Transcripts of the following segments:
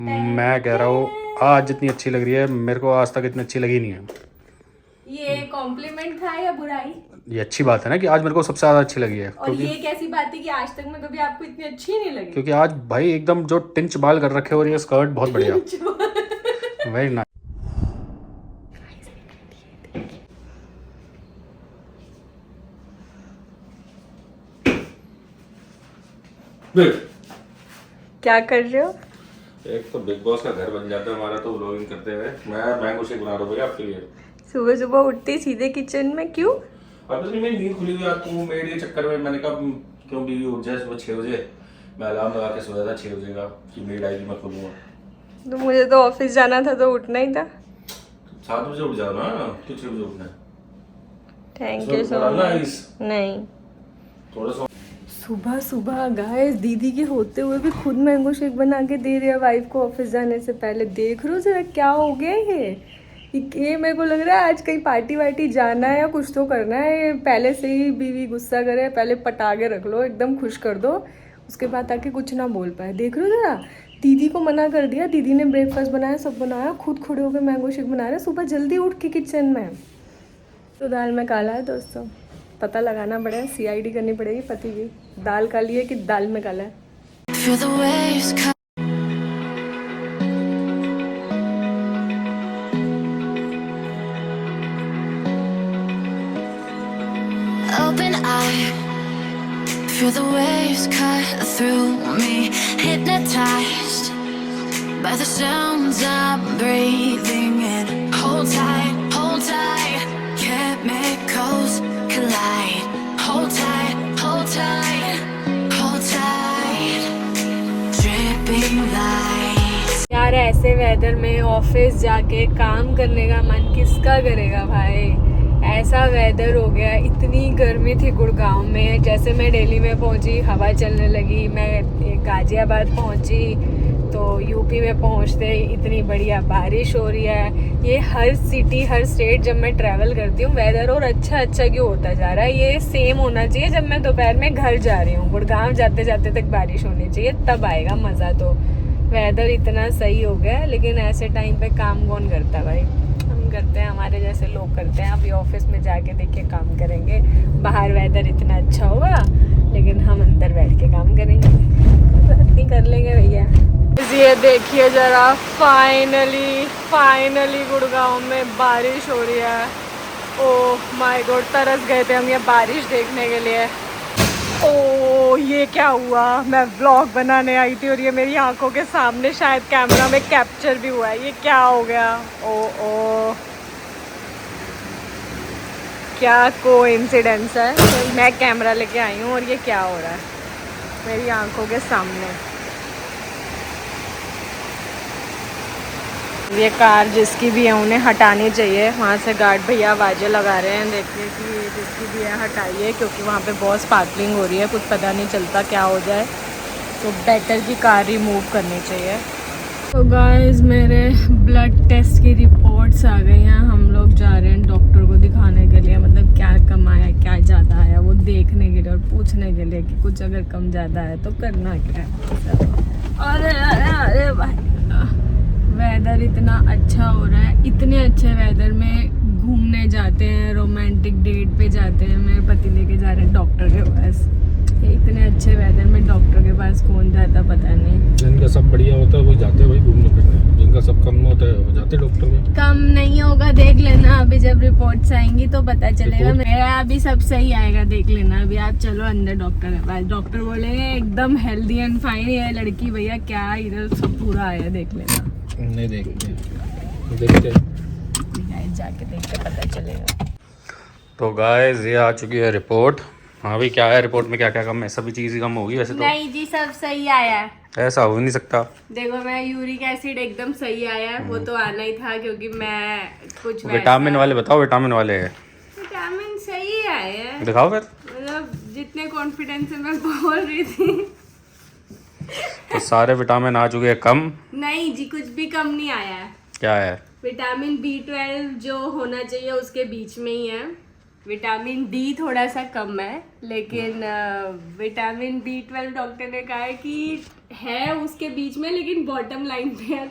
मैं कह रहा हूँ आज जितनी अच्छी लग रही है मेरे को आज तक इतनी अच्छी लगी नहीं है। ये कॉम्प्लीमेंट था या बुराई? ये अच्छी बात है ना कि आज मेरे को सबसे ज़्यादा अच्छी लगी है। और ये कैसी बात है कि आज तक में कभी आपको इतनी अच्छी नहीं लगी? क्योंकि आज भाई एकदम जो टिंच बाल कर रखे और ये स्कर्ट बहुत बढ़िया, वेरी नाइस। क्या कर रहे हो? एक तो बिग बॉस का घर बन जाता है हमारा तो व्लॉगिंग करते हुए मैं मैंगो शेक बना रहा हूँ आपके लिए। सुबह सुबह उठते ही सीधे किचन में क्यों? अब तो मेरी नींद खुली हुई है तो मेड के चक्कर में मैंने कहा क्यों बीवी उठ जाए सुबह 6 बजे। मैं अलार्म लगा के सोया था 6 बजे का कि मेड आएगी मैं खोलूंगा। तो मुझे तो ऑफिस जाना था तो उठना ही था। 7 बजे उठ जाओ ना, क्यों 6 बजे उठना है? Thank you so much. नहीं, थोड़ा सा सुबह सुबह गाइस दीदी के होते हुए भी खुद मैंगो शेक बना के दे रही है वाइफ को ऑफिस जाने से पहले। देख रहे हो जरा क्या हो गया ये मेरे को लग रहा है आज कहीं पार्टी वार्टी जाना है या कुछ तो करना है। ये पहले से ही बीवी गुस्सा करे, पहले पटा के रख लो, एकदम खुश कर दो, उसके बाद आके कुछ ना बोल पाए। देख रहे हो जरा, दीदी को मना कर दिया, दीदी ने ब्रेकफास्ट बनाया, सब बनाया, खुद खड़े होकर मैंगो शेक बना रहे सुबह जल्दी उठ के किचन में। तो दाल में काला है दोस्तों, पता लगाना पड़ेगा, CID करनी पड़ेगी पति की। दाल काली है कि दाल में काला है? Open eye, feel the waves cut through me, hypnotized by the sounds I'm breathing in. Hold tight, chemicals collide. Hold tight, dripping lights. यार ऐसे वेदर में ऑफिस जाके काम करने का मन किसका करेगा भाई। ऐसा वेदर हो गया, इतनी गर्मी थी गुड़गांव में, जैसे मैं दिल्ली में पहुंची हवा चलने लगी, मैं गाजियाबाद पहुंची तो यूपी में पहुंचते इतनी बढ़िया बारिश हो रही है। ये हर सिटी हर स्टेट जब मैं ट्रैवल करती हूँ वेदर और अच्छा क्यों होता जा रहा है। ये सेम होना चाहिए जब मैं दोपहर में घर जा रही हूँ, गुड़गांव जाते जाते तक बारिश होनी चाहिए, तब आएगा मज़ा। तो वेदर इतना सही हो गया, लेकिन ऐसे टाइम पे काम कौन करता भाई? हम करते हैं, हमारे जैसे लोग करते हैं। अभी ऑफिस में जाके देखिए काम करेंगे, बाहर वेदर इतना अच्छा होगा लेकिन हम अंदर बैठ के काम करेंगे, इतनी कर लेंगे भैया। ये देखिए जरा, फाइनली गुड़गांव में बारिश हो रही है। ओह माय गॉड, तरस गए थे हम ये बारिश देखने के लिए। ओ ये क्या हुआ, मैं व्लॉग बनाने आई थी और ये मेरी आंखों के सामने शायद कैमरा में कैप्चर भी हुआ है। ये क्या हो गया? ओ क्या कोइंसिडेंस है, मैं कैमरा लेके आई हूँ और ये क्या हो रहा है मेरी आंखों के सामने। ये कार जिसकी भी है उन्हें हटानी चाहिए, वहाँ से गार्ड भैया आवाज़ें लगा रहे हैं, देखिए कि ये जिसकी भी है हटाइए, क्योंकि वहाँ पे बहुत स्पार्कलिंग हो रही है, कुछ पता नहीं चलता क्या हो जाए, तो बेटर की कार रिमूव करनी चाहिए। तो गाइस मेरे ब्लड टेस्ट की रिपोर्ट्स आ गई हैं, हम लोग जा रहे हैं डॉक्टर को दिखाने के लिए, मतलब क्या कम आया क्या ज़्यादा आया वो देखने के लिए और पूछने के लिए कि कुछ अगर कम ज़्यादा है तो करना क्या है। अरे भाई वेदर इतना अच्छा हो रहा है, इतने अच्छे वेदर में घूमने जाते हैं, रोमांटिक डेट पे जाते हैं, मेरे पति लेके जा रहे हैं डॉक्टर के पास। ये इतने अच्छे वेदर में डॉक्टर के पास कौन जाता पता नहीं। जिनका सब बढ़िया होता है वही जाते हैं भाई घूमने फिरने, जिनका सब कम होता है वो जाते डॉक्टर में। कम नहीं होगा, देख लेना अभी जब रिपोर्ट्स आएंगी तो पता चलेगा। मेरा अभी सब सही आएगा, देख लेना। अभी आप चलो अंदर डॉक्टर के पास, डॉक्टर बोलेंगे एकदम हेल्दी एंड फाइन है लड़की, भैया क्या इधर सब पूरा आया, देख लेना। नहीं देखते जाके देख के पता चलेगा। तो गाइस ये आ चुकी है रिपोर्ट। हाँ भाई क्या है रिपोर्ट में, क्या क्या कम है? सभी चीज़ कम होगी वैसे तो। नहीं जी सब सही आया है। ऐसा हो नहीं सकता। देखो मैं यूरिक एसिड एकदम सही आया है, वो तो आना ही था क्योंकि मैं कुछ विटामिन वाले बताओ, विटामिन वाले है। विटामिन सही आए हैं, दिखाओ फिर। मतलब जितने कॉन्फिडेंस से मैं बोल रही थी तो सारे विटामिन आ चुके हैं कम। नहीं जी कुछ भी कम नहीं आया है। क्या है? विटामिन B12 जो होना चाहिए उसके बीच में ही है। विटामिन D थोड़ा सा कम है, लेकिन विटामिन B12 डॉक्टर ने कहा है कि है उसके बीच में, लेकिन बॉटम लाइन पे है।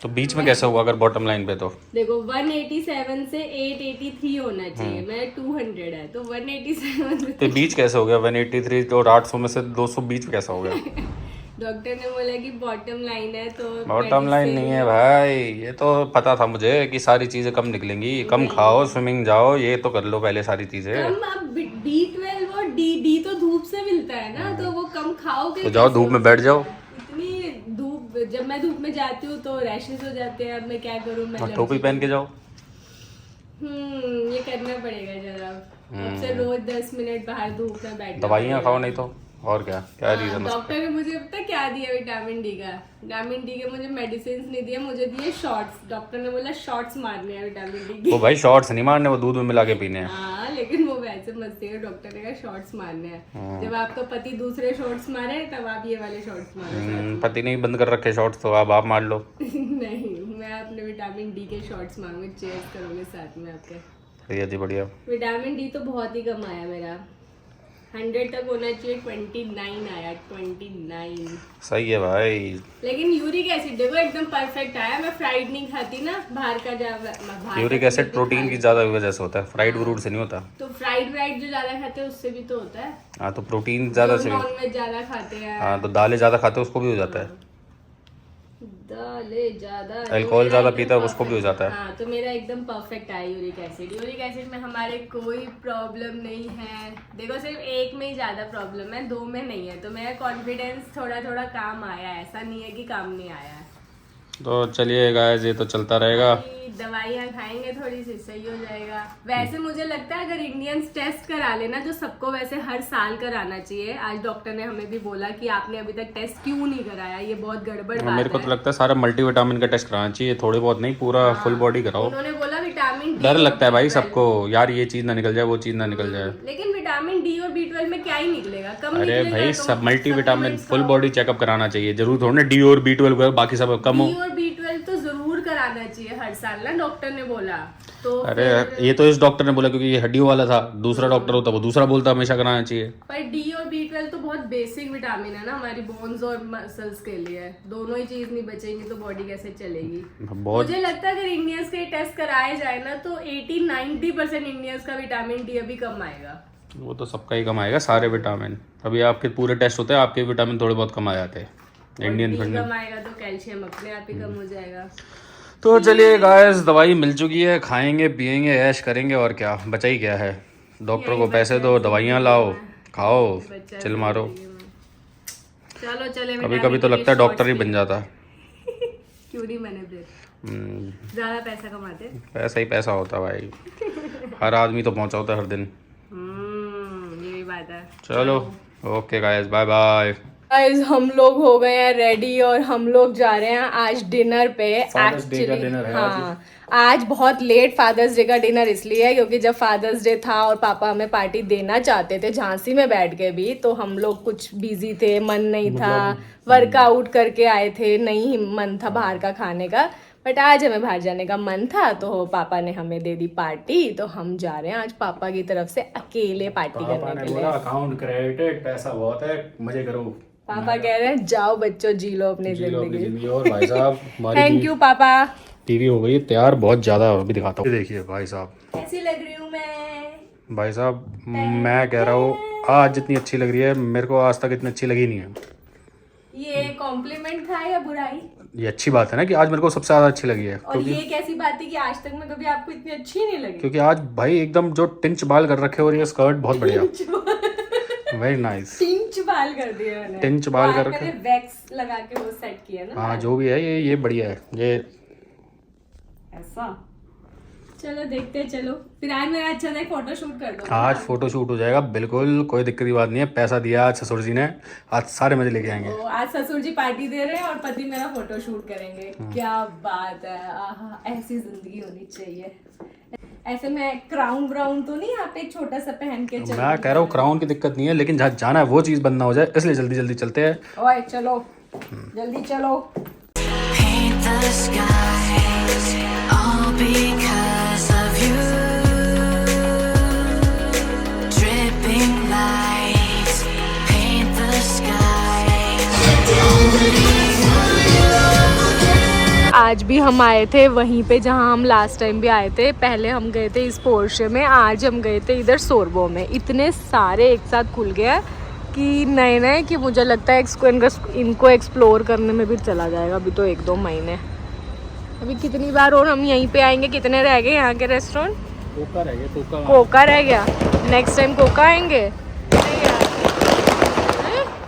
तो बीच में कैसे होगा अगर बॉटम लाइन पे? तो देखो 187 से 883 होना चाहिए, मैं 200 है तो 187 तो बीच कैसे हो गया 183 और 800 में से 200 बीच में कैसा हो गया? डॉक्टर ने बोला कि बॉटम लाइन है तो बॉटम लाइन नहीं है भाई, ये तो पता था मुझे कि सारी चीजें कम निकलेंगी। कम खाओ, स्विमिंग जाओ, ये तो कर लो पहले सारी चीजें। कम अब B12 और डी तो धूप से मिलता है ना, तो वो कम खाओगे तो जाओ धूप में बैठ जाओ। इतनी धूप, जब मैं धूप में जाती हूँ तो रैशेस हो जाते हैं। अब मैं क्या करूँ? मैं टोपी पहन के जाओ। ये करना पड़ेगा जरा। अब से रोज 10 मिनट बाहर धूप में बैठना। दवाइयाँ खाओ नहीं तो और क्या रीजन? डॉक्टर ने मुझे पता क्या दिया? विटामिन डी का। विटामिन डी के मुझे मेडिसिन नहीं दिए, मुझे दिए शॉट्स। डॉक्टर ने बोला शॉट्स मारने हैं विटामिन डी के। वो भाई शॉट्स नहीं मारने, वो दूध में मिला के पीने हैं। हाँ, लेकिन वो वैसे मस्ती है। डॉक्टर ने कहा शॉट्स मारने हैं। जब आपका पति दूसरे शॉट्स मारे तब आप ये वाले शॉट्स मारो। पति नहीं बंद कर रखे शॉट्स, तो अब आप मार लो। नहीं, मैं अपने विटामिन डी के शॉट्स मारूंगी। चेयर्स करूंगी साथ में आपके। बढ़िया जी बढ़िया। विटामिन डी तो बहुत ही कम आया मेरा। 100 तक होना चाहिए, 29 आया। 29 सही है भाई। लेकिन यूरिक एसिड देखो एकदम परफेक्ट आया। मैं फ्राइड नहीं खाती ना, बाहर का यूरिक एसिड प्रोटीन की ज्यादा वजह से होता है, फ्राइड फ्रूट से नहीं होता। तो फ्राइड जो ज्यादा खाते हैं उससे भी तो होता है। हाँ तो प्रोटीन ज्यादा से, नॉनवेज ज्यादा खाते हैं। हाँ तो दालें ज्यादा खाते हैं उसको भी हो जाता है। दालें ज्यादा, अल्कोहल ज्यादा पीता है उसको भी हो जाता है। हाँ, तो मेरा एकदम परफेक्ट आया यूरिक एसिड। यूरिक एसिड में हमारे कोई प्रॉब्लम नहीं है। देखो सिर्फ एक में ही ज्यादा प्रॉब्लम है, 2 में नहीं है। तो मेरा कॉन्फिडेंस थोड़ा थोड़ा काम आया, ऐसा नहीं है कि काम नहीं आया। तो चलिए गाइस, ये तो चलता रहेगा। दवाइयाँ खाएंगे थोड़ी सी सही हो जाएगा। वैसे मुझे लगता है अगर इंडियंस टेस्ट करा लेना, जो सबको वैसे हर साल कराना चाहिए। आज डॉक्टर ने हमें भी बोला कि आपने अभी तक टेस्ट क्यों नहीं कराया, ये बहुत गड़बड़ बात है। मेरे को तो लगता है सारा मल्टीविटामिन का टेस्ट कराना चाहिए, थोड़े बहुत नहीं, पूरा फुल बॉडी कराओ। उन्होंने बोला विटामिन डी। डर लगता है भाई सबको, यार ये चीज ना निकल जाए, वो चीज ना निकल जाए। लेकिन विटामिन डी और B12 में क्या ही निकलेगा? कम अरे निकलेगा भाई तो सब मल्टीविटामिन supplements फुल खाओ। बॉडी चेकअप कराना चाहिए, जरूर थोड़ा ना डी और B12 बाकी सब कम हो। डी और B12 तो जरूर कराना चाहिए हर साल ना, डॉक्टर ने बोला। तो अरे ये तो इस डॉक्टर ने बोला क्योंकि ये हड्डियों वाला था, दूसरा डॉक्टर होता वो दूसरा बोलता हमेशा कराना चाहिए। पर डी और B12 तो बहुत बेसिक विटामिन है ना हमारी बोन्स और मसल्स के लिए। दोनों ही चीज नहीं बचेंगी तो बॉडी कैसे चलेगी? बहुत मुझे लगता है अगर इंडियंस के टेस्ट कराए जाए ना तो 80-90% इंडियंस का विटामिन डी अभी कम आएगा। वो तो सबका ही कम आएगा, सारे विटामिन। अभी आपके पूरे टेस्ट होते हैं, आपके विटामिन थोड़े बहुत कम आ जाते हैं। इंडियन फंड कम आएगा तो कैल्शियम अपने आप ही कम हो जाएगा। तो चलिए गाइस, दवाई मिल चुकी है, खाएंगे पिएंगे ऐश करेंगे और क्या बचा ही क्या है। डॉक्टर को पैसे दो, दवाइयाँ लाओ, खाओ, चिल मारो। चलो चले। कभी कभी तो लगता है डॉक्टर ही बन जाता। क्यों नहीं बने फिर? ज्यादा पैसा कमाते। पैसा ही पैसा होता भाई, हर आदमी तो पहुंचा होता है हर दिन। ये भी बात है। चलो okay guys, bye bye. Guys हम लोग हो गए हैं रेडी और हम लोग जा रहे हैं आज डिनर पे। Father's Day का dinner है हाँ, आज बहुत लेट फादर्स डे का डिनर इसलिए है क्योंकि जब फादर्स डे था और पापा हमें पार्टी देना चाहते थे झांसी में बैठ के भी, तो हम लोग कुछ बिजी थे, मन नहीं था, वर्कआउट करके आए थे, नहीं मन था बाहर का खाने का। बट आज हमें बाहर जाने का मन था तो पापा ने हमें दे दी पार्टी, तो हम जा रहे हैं आज पापा की तरफ से अकेले पार्टी करने के लिए। अकाउंट क्रेडिटेड, पैसा बहुत है, मजे करो। पापा कह रहे हैं जाओ बच्चों जी लो अपनी जिंदगी। और भाई साहब थैंक यू पापा। टीवी हो गई तैयार, बहुत ज्यादा अभी दिखाता हूँ। देखिए भाई साहब, कैसी लग रही हूँ मैं? भाई साहब मैं कह रहा हूँ आज जितनी अच्छी लग रही है मेरे को आज तक इतनी अच्छी लगी नहीं है। ये कॉम्प्लीमेंट था या बुराई? ये अच्छी बात है ना कि आज मेरे को सबसे ज्यादा अच्छी लगी है। और ये कैसी बात है कि आज तक मैं कभी आपको इतनी अच्छी नहीं लगी? क्योंकि आज भाई एकदम जो टिंच बाल कर रखे और ये स्कर्ट बहुत बढ़िया, वेरी नाइस। टिंच बाल कर दिए मैंने। टिंच बाल कर मैंने वैक्स लगा के वो सेट किया ना। हाँ जो भी है ये बढ़िया है ये। ऐसा चलो देखते हैं। चलो फिर आज मेरा अच्छा सा फोटो शूट कर दो। आज फोटो शूट हो जाएगा, बिल्कुल कोई दिक्कत की बात नहीं है। पैसा दिया आज ससुर जी ने, आज सारे मजे लेके आएंगे। आज ससुर जी पार्टी दे रहे हैं और पति मेरा फोटो शूट करेंगे। क्या बात है, आहा, ऐसी जिंदगी होनी चाहिए। ऐसे में क्राउन व्राउन तो नहीं, आप एक छोटा सा पहन के चलो। मैं कह रहा हूँ क्राउन की दिक्कत नहीं है, लेकिन जहाँ जाना है वो चीज बंद ना हो जाए, इसलिए जल्दी जल्दी चलते हैं। ओए चलो जल्दी चलो। Paint the skies, all because of you. Dripping lights, paint the skies. आज भी हम आए थे वहीं पे जहाँ हम लास्ट टाइम भी आए थे। पहले हम गए थे इस पोर्शे में, आज हम गए थे इधर सोरबो में। इतने सारे एक साथ खुल गया कि नए नए कि मुझे लगता है इनको एक्सप्लोर करने में भी चला जाएगा अभी तो 1-2 महीने। अभी कितनी बार और हम यहीं पे आएंगे? कितने रह गए यहाँ के रेस्टोरेंट? कोका रह गया, कोका रह गया। नेक्स्ट टाइम कोका आएंगे। नहीं यार,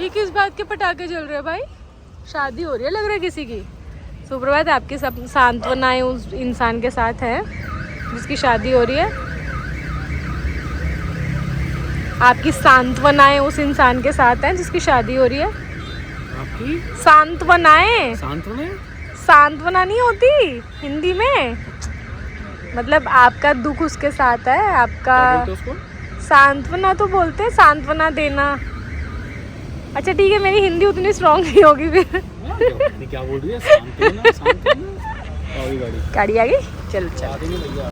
ये किस बात के पटाखे जल रहे हैं भाई? शादी हो रही है लग रहा है किसी की। सुप्रभात, आपकी सब सांत्वनाएं उस इंसान के साथ है जिसकी शादी हो रही है। आपकी सांत्वनाएं उस इंसान के साथ हैं जिसकी शादी हो रही है। आपकी सांत्वनाएं, सांत्वना नहीं होती हिंदी में, मतलब आपका दुख उसके साथ है। आपका सांत्वना तो बोलते हैं, सांत्वना देना। अच्छा ठीक है, मेरी हिंदी उतनी स्ट्रॉन्ग नहीं होगी फिर। क्या बोल रही है? सांत्वना, सांत्वना। गाड़ी आ गई, चलो चलो।